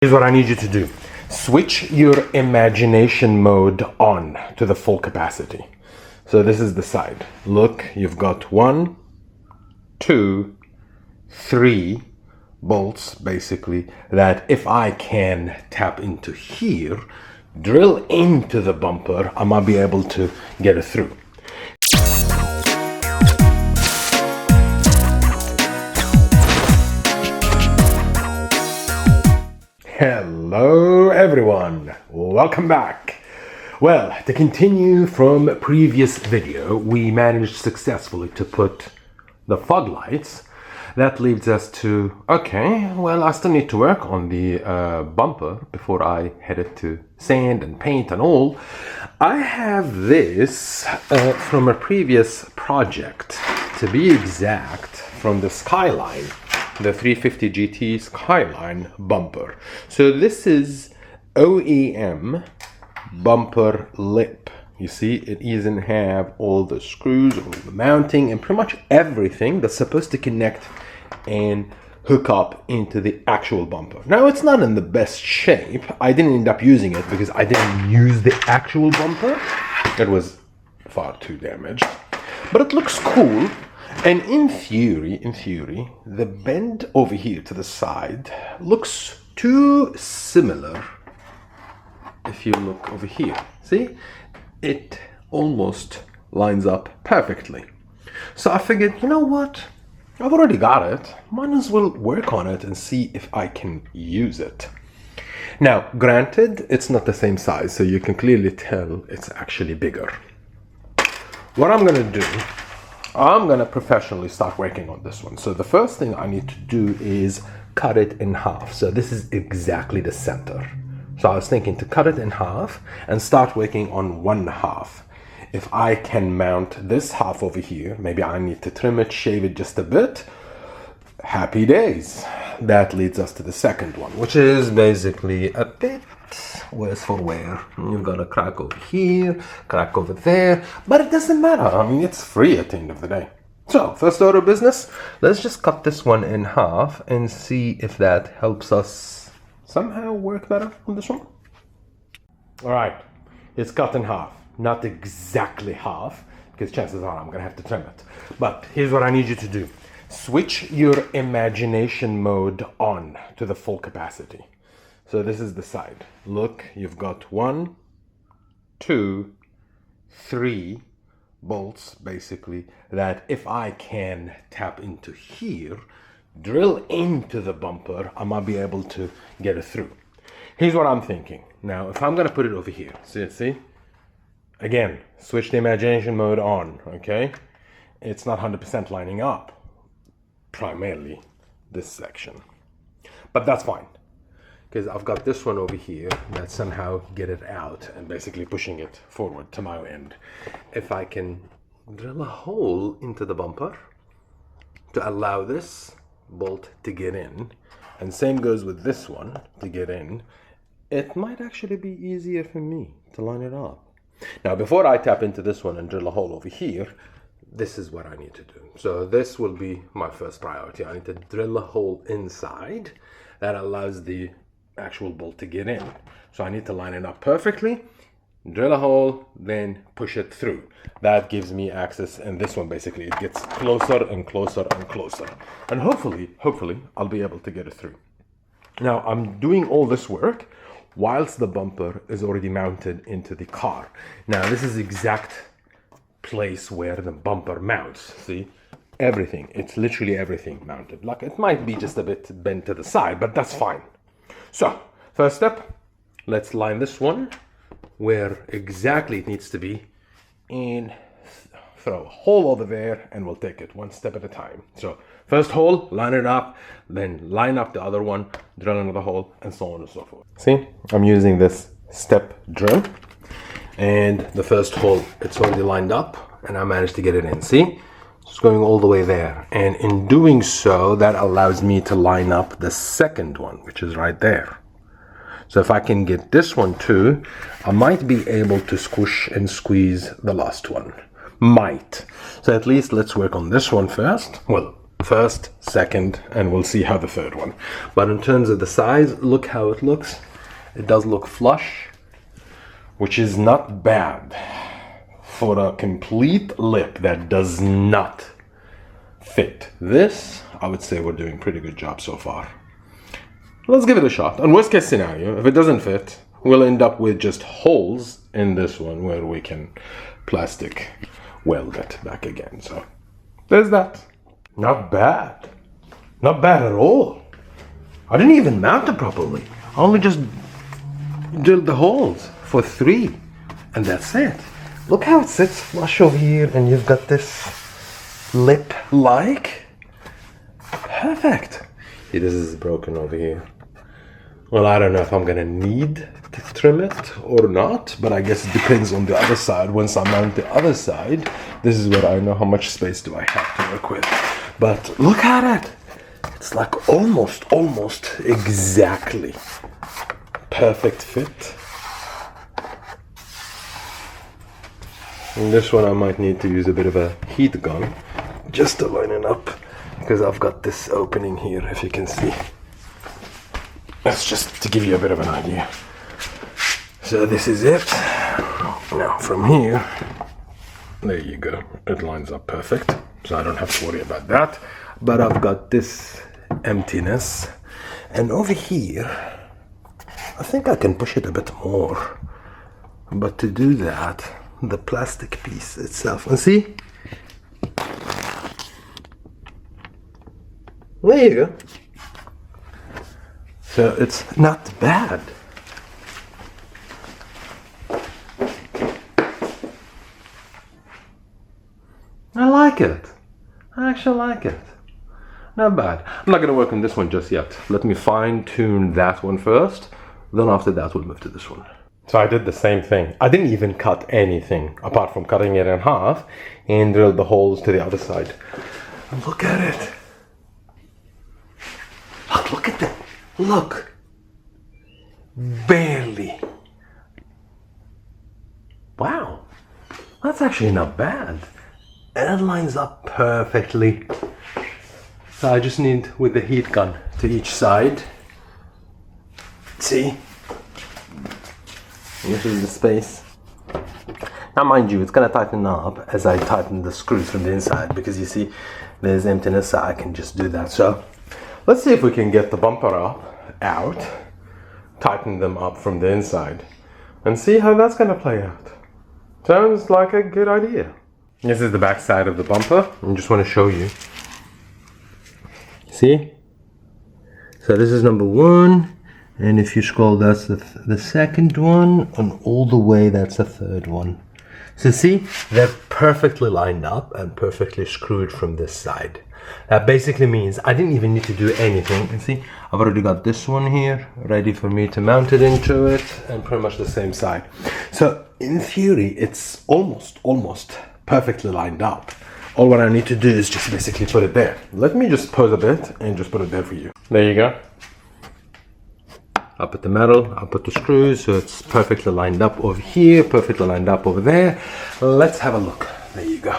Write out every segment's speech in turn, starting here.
Here's what I need you to do. Switch your imagination mode on to the full capacity. So this is the side. Look, you've got 1, 2, 3 bolts basically that if I can tap into here, drill into the bumper, I might be able to get it through. Hello everyone, welcome back. Well, to continue from previous video, we managed successfully to put the fog lights. That leads us to, okay, well, I still need to work on the bumper before I headed to sand and paint and all. I have this from a previous project, to be exact, from the Skyline. The 350 GT Skyline bumper. So this is OEM bumper lip. You see, it even have all the screws, all the mounting, and pretty much everything that's supposed to connect and hook up into the actual bumper. Now, it's not in the best shape. I didn't end up using it because I didn't use the actual bumper. It was far too damaged. But it looks cool. And in theory, the bend over here to the side looks too similar. If you look over here, see? It almost lines up perfectly. So I figured, you know what? I've already got it. Might as well work on it and see if I can use it. Now, granted, it's not the same size, so you can clearly tell it's actually bigger. What I'm gonna do, I'm gonna professionally start working on this one. So the first thing I need to do is cut it in half. So this is exactly the center. So I was thinking to cut it in half and start working on one half. If I can mount this half over here, maybe I need to trim it, shave it just a bit. Happy days. That leads us to the second one, which is basically a bit worse for wear. You've got a crack over here, crack over there, but it doesn't matter. I mean, it's free at the end of the day. So, first order of business, let's just cut this one in half and see if that helps us somehow work better on this one. All right, it's cut in half. Not exactly half, because chances are I'm gonna have to trim it. But here's what I need you to do. Switch your imagination mode on to the full capacity. So this is the side. Look, you've got 1, 2, 3 bolts basically that if I can tap into here, drill into the bumper, I might be able to get it through. Here's what I'm thinking. Now, if I'm gonna put it over here, see? Again, switch the imagination mode on, okay? It's not 100% lining up, primarily this section. But that's fine, because I've got this one over here that somehow get it out and basically pushing it forward to my end. If I can drill a hole into the bumper to allow this bolt to get in, and same goes with this one to get in, it might actually be easier for me to line it up. Now, before I tap into this one and drill a hole over here, this is what I need to do. So this will be my first priority. I need to drill a hole inside that allows the actual bolt to get in. So I need to line it up perfectly, drill a hole, then push it through. That gives me access, and this one basically, it gets closer and closer and closer. And hopefully, I'll be able to get it through. Now, I'm doing all this work whilst the bumper is already mounted into the car. Now, this is the exact place where the bumper mounts. See? Everything. It's literally everything mounted. Like, it might be just a bit bent to the side, but that's fine. So, first step, let's line this one where exactly it needs to be and throw a hole over there, and we'll take it one step at a time. So, first hole, line it up, then line up the other one, drill another hole, and so on and so forth. See, I'm using this step drill, and the first hole, it's already lined up, and I managed to get it in. See, it's going all the way there, and in doing so, that allows me to line up the second one, which is right there. So if I can get this one too, I might be able to squish and squeeze the last one. Might. So at least let's work on this one first. Well, First, second, and we'll see how the third one. But in terms of the size, look how it looks. It does look flush, which is not bad for a complete lip that does not fit. This, I would say we're doing a pretty good job so far. Let's give it a shot. On worst case scenario, if it doesn't fit, we'll end up with just holes in this one where we can plastic weld it back again. So there's that. Not bad. Not bad at all. I didn't even mount it properly. I only just drilled the holes for 3, and that's it. Look how it sits flush over here, and you've got this lip-like. Perfect. See, this is broken over here. Well, I don't know if I'm gonna need to trim it or not, but I guess it depends on the other side. Once I mount the other side, this is where I know how much space do I have to work with. But look at it. It's like almost exactly perfect fit. And this one I might need to use a bit of a heat gun just to line it up, because I've got this opening here, if you can see. That's just to give you a bit of an idea. So this is it. Now from here, there you go. It lines up perfect, so I don't have to worry about that. But I've got this emptiness, and over here, I think I can push it a bit more. But to do that, the plastic piece itself, and see? There you go. So it's not bad. I like it. I actually like it. Not bad. I'm not going to work on this one just yet. Let me fine tune that one first. Then after that we'll move to this one. So I did the same thing. I didn't even cut anything apart from cutting it in half and drilled the holes to the other side. And look at it. Look at that. Look. Barely. Wow. That's actually not bad. And it lines up perfectly. So I just need, with the heat gun to each side. See? This is the space. Now mind you, it's gonna tighten up as I tighten the screws from the inside, because you see there's emptiness, so I can just do that. So let's see if we can get the bumper out, tighten them up from the inside, and see how that's gonna play out. Sounds like a good idea. This is the back side of the bumper. I just want to show you. See? So this is number 1, and if you scroll, that's the second one, and all the way that's the third one. So see, they're perfectly lined up and perfectly screwed from this side. That basically means I didn't even need to do anything. And see, I've already got this one here ready for me to mount it into it, and pretty much the same side. So in theory, it's almost perfectly lined up. All what I need to do is just basically put it there. Let me just pose a bit and just put it there for you. There you go. I'll put the metal, I'll put the screws, so it's perfectly lined up over here, perfectly lined up over there. Let's have a look. There you go.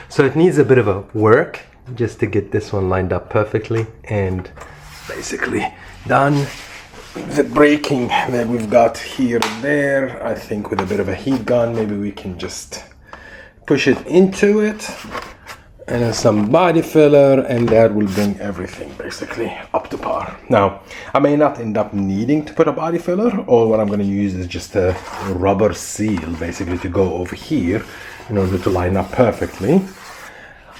So it needs a bit of a work just to get this one lined up perfectly, and basically done. The braking that we've got here and there, I think with a bit of a heat gun, maybe we can just push it into it, and then some body filler, and that will bring everything basically up to par. Now, I may not end up needing to put a body filler, or what I'm going to use is just a rubber seal basically to go over here in order to line up perfectly.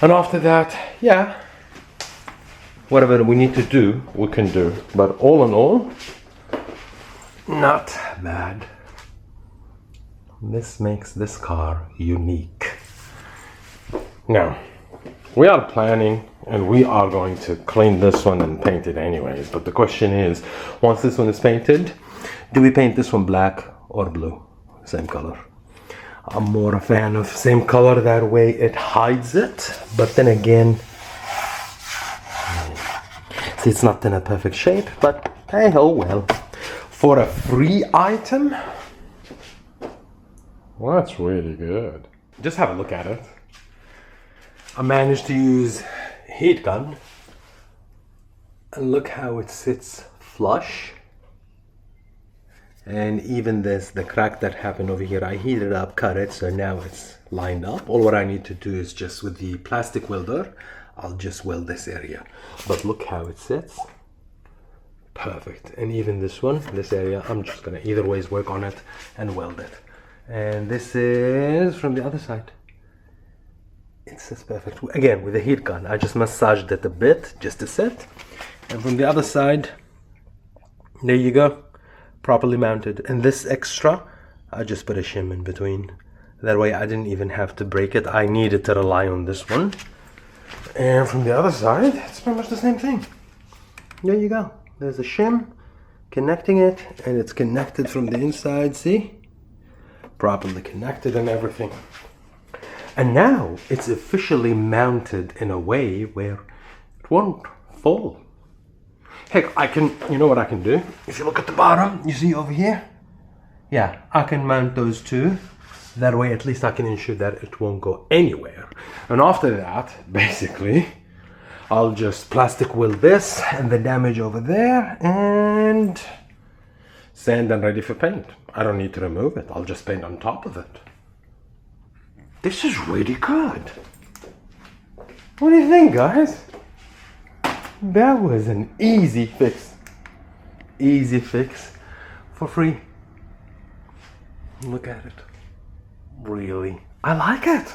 And after that, yeah, whatever we need to do, we can do. But all in all, not bad. This makes this car unique. Now, we are planning, and we are going to clean this one and paint it anyways. But the question is, once this one is painted, do we paint this one black or blue? Same color. I'm more a fan of same color, that way it hides it. But then again, see, it's not in a perfect shape, but hey, oh well. For a free item, well, that's really good. Just have a look at it. I managed to use heat gun, and look how it sits flush. And even the crack that happened over here, I heated up, cut it, so now it's lined up. All what I need to do is just with the plastic welder, I'll just weld this area. But look how it sits. Perfect. And even this one, this area, I'm just gonna either ways work on it and weld it. And this is from the other side. It sits perfect. Again, with the heat gun, I just massaged it a bit just to sit. And from the other side, there you go. Properly mounted. And this extra, I just put a shim in between. That way I didn't even have to break it. I needed to rely on this one. And from the other side, it's pretty much the same thing. There you go. There's a shim connecting it, and it's connected from the inside, see? Properly connected and everything. And now it's officially mounted in a way where it won't fall. Heck, I can, you know what I can do? If you look at the bottom, you see over here? Yeah, I can mount those two. That way at least I can ensure that it won't go anywhere. And after that, basically, I'll just plastic weld this and the damage over there and sand and ready for paint. I don't need to remove it. I'll just paint on top of it. This is really good. What do you think, guys? That was an easy fix. Easy fix for free. Look at it. Really, I like it.